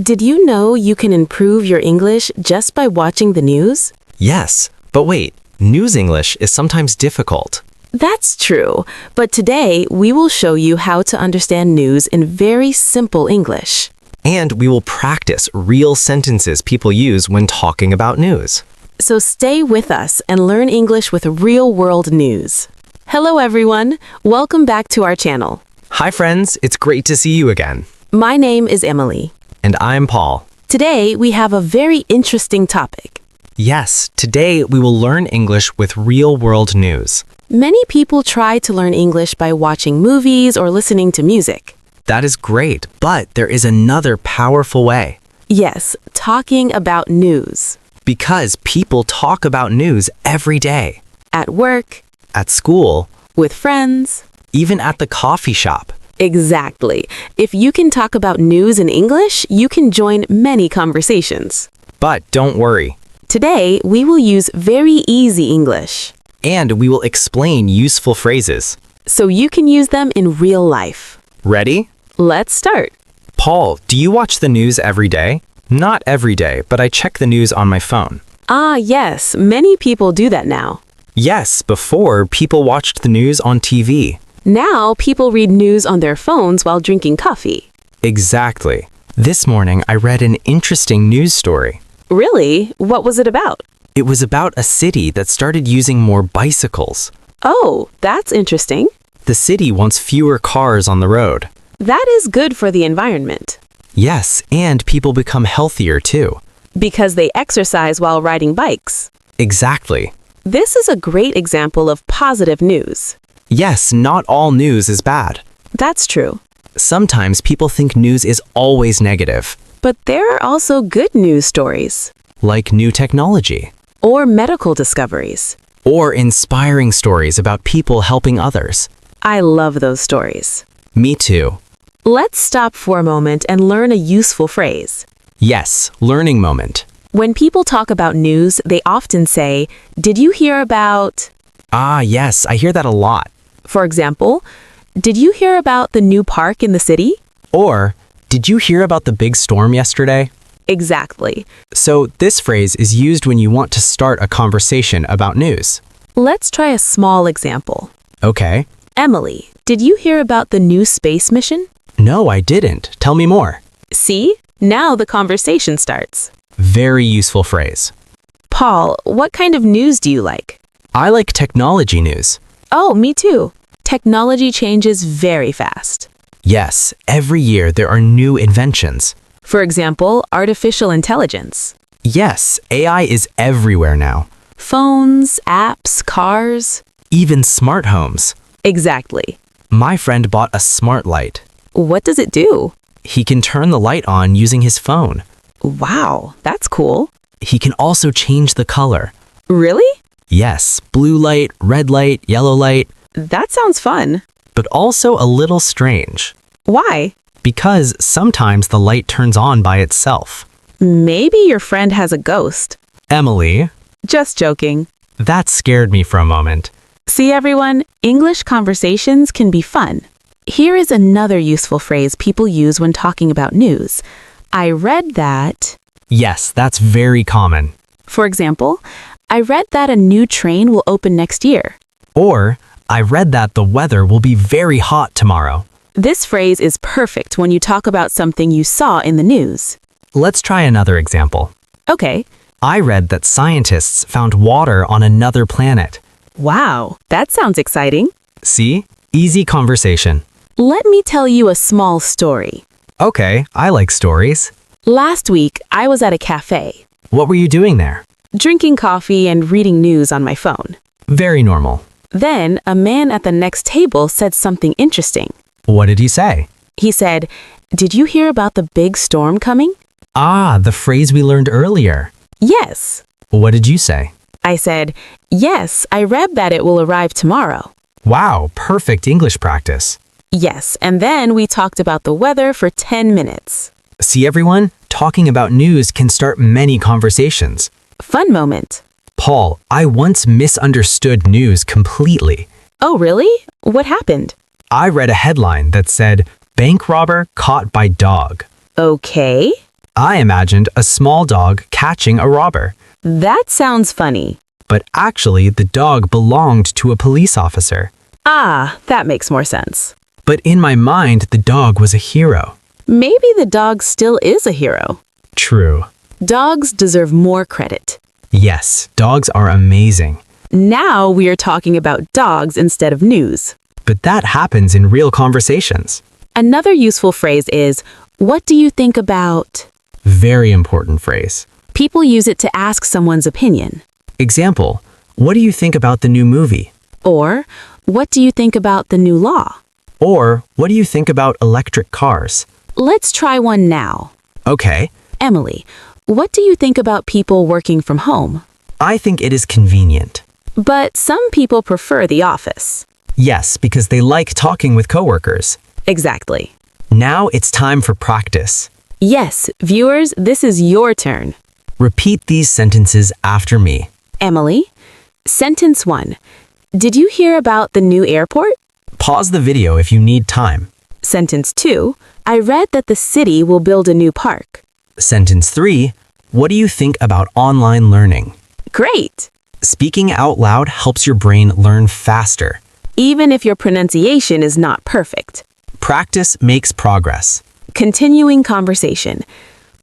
Did you know you can improve your English just by watching the news? Yes, but wait, news English is sometimes difficult. That's true, but today we will show you how to understand news in very simple English. And we will practice real sentences people use when talking about news. So stay with us and learn English with real-world news. Hello everyone, welcome back to our channel. Hi friends, it's great to see you again. My name is Emily. And I'm Paul. Today we have a very interesting topic. Yes, today we will learn English with real-world news. Many people try to learn English by watching movies or listening to music. That is great, but there is another powerful way. Yes, talking about news. Because people talk about news every day. At work, At school, with friends. even at the coffee shop. Exactly. If you can talk about news in English, you can join many conversations. But don't worry. Today, we will use very easy English, And we will explain useful phrases. so you can use them in real life. Ready? Let's start. Paul, do you watch the news every day? Not every day, but I check the news on my phone. Ah, yes, many people do that now. Yes, before people watched the news on TV. Now, people read news on their phones while drinking coffee. Exactly. This morning I read an interesting news story. Really? What was it about? It was about a city that started using more bicycles. Oh, that's interesting. The city wants fewer cars on the road. That is good for the environment, Yes, and people become healthier too. because they exercise while riding bikes. Exactly. This is a great example of positive news. Yes, not all news is bad. That's true. Sometimes people think news is always negative, But there are also good news stories, like new technology, or medical discoveries. or inspiring stories about people helping others. I love those stories. Me too. Let's stop for a moment and learn a useful phrase. Yes, learning moment. When people talk about news, they often say, "Did you hear about?" Ah, yes, I hear that a lot. For example, "Did you hear about the new park in the city?" Or, did you hear about the big storm yesterday? Exactly. So, this phrase is used when you want to start a conversation about news. Let's try a small example. Okay. Emily, did you hear about the new space mission? No, I didn't. Tell me more. See? Now the conversation starts. Very useful phrase. Paul, what kind of news do you like? I like technology news. Oh, me too. Technology changes very fast. Yes, every year there are new inventions. For example, artificial intelligence. Yes, AI is everywhere now. Phones, apps, cars. Even smart homes. Exactly. My friend bought a smart light. What does it do? He can turn the light on using his phone. Wow, that's cool. He can also change the color. Really? Yes, blue light, red light, yellow light, That sounds fun. but also a little strange. Why? Because sometimes the light turns on by itself. Maybe your friend has a ghost. Emily, Just joking. that scared me for a moment. See everyone, English conversations can be fun. Here is another useful phrase people use when talking about news. I read that. Yes, that's very common. For example, I read that a new train will open next year. Or, I read that the weather will be very hot tomorrow. This phrase is perfect when you talk about something you saw in the news. Let's try another example. Okay. I read that scientists found water on another planet. Wow, that sounds exciting. See? Easy conversation. Let me tell you a small story. Okay, I like stories. Last week, I was at a cafe, What were you doing there? drinking coffee and reading news on my phone. Very normal. Then, a man at the next table said something interesting. What did he say? He said, "Did you hear about the big storm coming?" Ah, the phrase we learned earlier. Yes. What did you say? I said, "Yes, I read that it will arrive tomorrow." Wow, perfect English practice. Yes, and then we talked about the weather for 10 minutes. See everyone? Talking about news can start many conversations. Fun moment. Paul, I once misunderstood news completely. Oh, really? What happened? I read a headline that said, "Bank robber caught by dog." Okay. I imagined a small dog catching a robber, That sounds funny. but actually the dog belonged to a police officer. Ah, that makes more sense. But in my mind, the dog was a hero. Maybe the dog still is a hero. True. Dogs deserve more credit. Yes, dogs are amazing. Now we are talking about dogs instead of news. But that happens in real conversations. Another useful phrase is, what do you think about? Very important phrase. People use it to ask someone's opinion. Example, what do you think about the new movie? Or, what do you think about the new law? Or, what do you think about electric cars? Let's try one now. Okay, Emily, what do you think about people working from home? I think it is convenient. But some people prefer the office. Yes, because they like talking with coworkers. Exactly. Now it's time for practice. Yes, viewers, this is your turn. Repeat these sentences after me. Emily, sentence 1. Did you hear about the new airport? Pause the video if you need time. Sentence 2. I read that the city will build a new park. Sentence 3. What do you think about online learning? Great! Speaking out loud helps your brain learn faster. Even if your pronunciation is not perfect. Practice makes progress. Continuing conversation.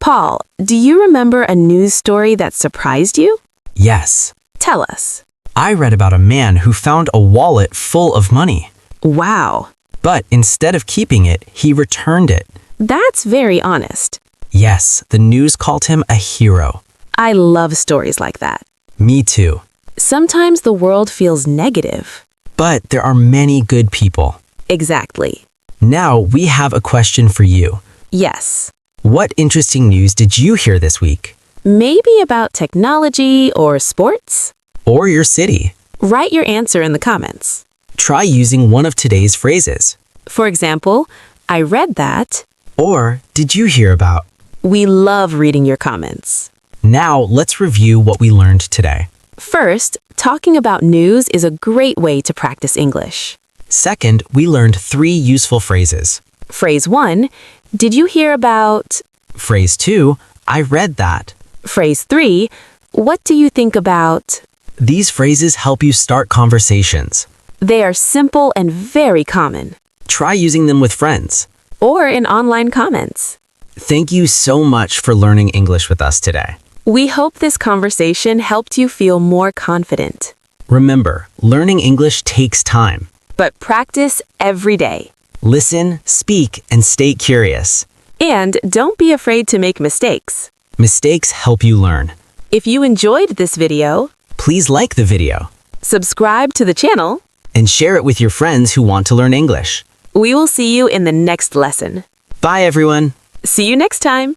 Paul, do you remember a news story that surprised you? Yes. Tell us. I read about a man who found a wallet full of money. Wow, But instead of keeping it, he returned it. that's very honest. Yes, the news called him a hero. I love stories like that. Me too. Sometimes the world feels negative. But there are many good people. Exactly. Now we have a question for you. Yes. What interesting news did you hear this week? Maybe about technology or sports? Or your city? Write your answer in the comments. Try using one of today's phrases. For example, I read that. Or did you hear about? We love reading your comments. Now let's review what we learned today. First, talking about news is a great way to practice English. Second, we learned 3 useful phrases. Phrase 1, did you hear about? Phrase 2, I read that. Phrase 3, what do you think about? These phrases help you start conversations. They are simple and very common. Try using them with friends. Or in online comments. Thank you so much for learning English with us today. We hope this conversation helped you feel more confident. Remember, learning English takes time. But practice every day. Listen, speak, and stay curious. And don't be afraid to make mistakes. Mistakes help you learn. If you enjoyed this video, Please like the video subscribe to the channel. and share it with your friends who want to learn English. We will see you in the next lesson. Bye, everyone. See you next time.